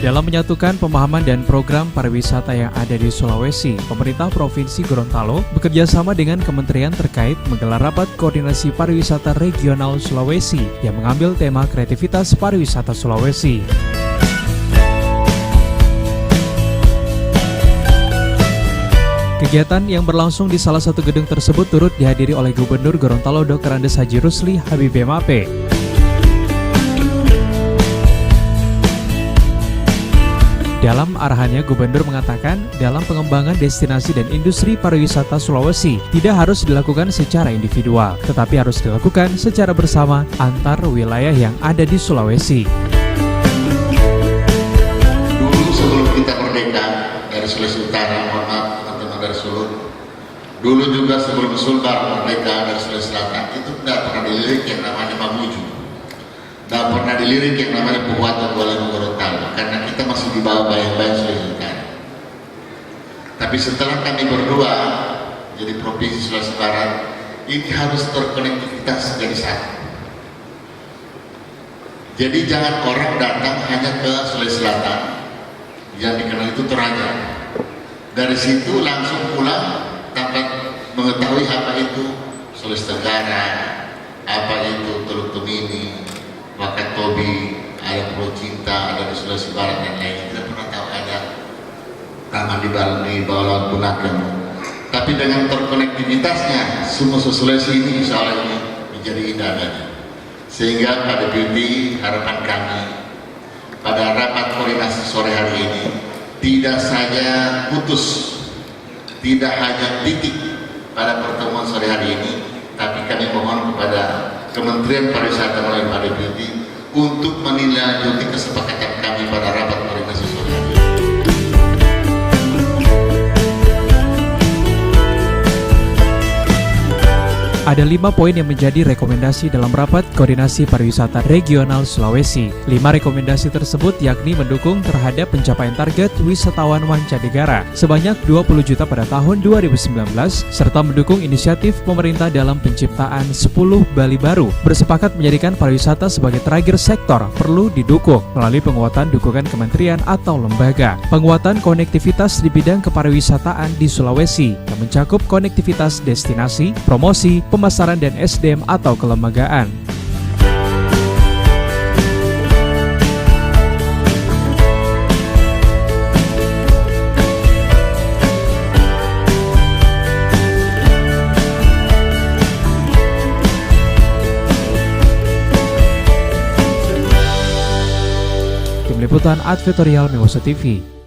Dalam menyatukan pemahaman dan program pariwisata yang ada di Sulawesi, pemerintah Provinsi Gorontalo bekerjasama dengan kementerian terkait menggelar rapat koordinasi pariwisata regional Sulawesi yang mengambil tema kreativitas pariwisata Sulawesi. Kegiatan yang berlangsung di salah satu gedung tersebut turut dihadiri oleh Gubernur Gorontalo Dr. Andes Haji Rusli Habib MAP. Dalam arahannya, Gubernur mengatakan dalam pengembangan destinasi dan industri pariwisata Sulawesi tidak harus dilakukan secara individual, tetapi harus dilakukan secara bersama antar wilayah yang ada di Sulawesi. Dulu sebelum kita merdeka dari Sulawesi Utara, mohon maaf teman-teman dari Sulu, dulu juga sebelum Sulbar merdeka dari Sulawesi Selatan, itu tidak pernah dilirik yang namanya Mamuju. Tidak pernah dilirik yang namanya Puhwato Gorontalo, karena kita masih di bawah bayang-bayang Sulawesi Utara. Tapi setelah kami berdua jadi Provinsi Sulawesi Barat, ini harus terkonektivitas jadi satu. Jadi jangan orang datang hanya ke Sulawesi Selatan, yang dikenal itu Toraja. Dari situ langsung pulang tanpa mengetahui apa itu Sulawesi Tenggara, apa itu Teluk Tomini, Wakatobi, ada Pulau Cinta, ada di Sulawesi Barat dan lain-lain. Kita pernah tahu ada taman di bawah laut Bunaken. Tapi dengan terkonektivitasnya, semua Sulawesi ini insya Allah ini menjadi indah adanya. Sehingga pada beauty harapan kami pada rapat koordinasi sore hari ini tidak saja putus, tidak hanya titik pada pertemuan sore hari ini, tapi kami mohon kepada Kementerian Pariwisata melalui Pada Beauty untuk menindaklanjuti kesepakatan kami pada rapat koordinasi sore hari. Ada 5 poin yang menjadi rekomendasi dalam rapat koordinasi pariwisata regional Sulawesi. 5 rekomendasi tersebut yakni mendukung terhadap pencapaian target wisatawan mancanegara sebanyak 20 juta pada tahun 2019, serta mendukung inisiatif pemerintah dalam penciptaan 10 Bali baru, bersepakat menjadikan pariwisata sebagai trigger sektor perlu didukung melalui penguatan dukungan kementerian atau lembaga, penguatan konektivitas di bidang kepariwisataan di Sulawesi yang mencakup konektivitas destinasi, promosi, pemasaran dan SDM atau kelembagaan. Tim Liputan Advertorial Mimosa TV.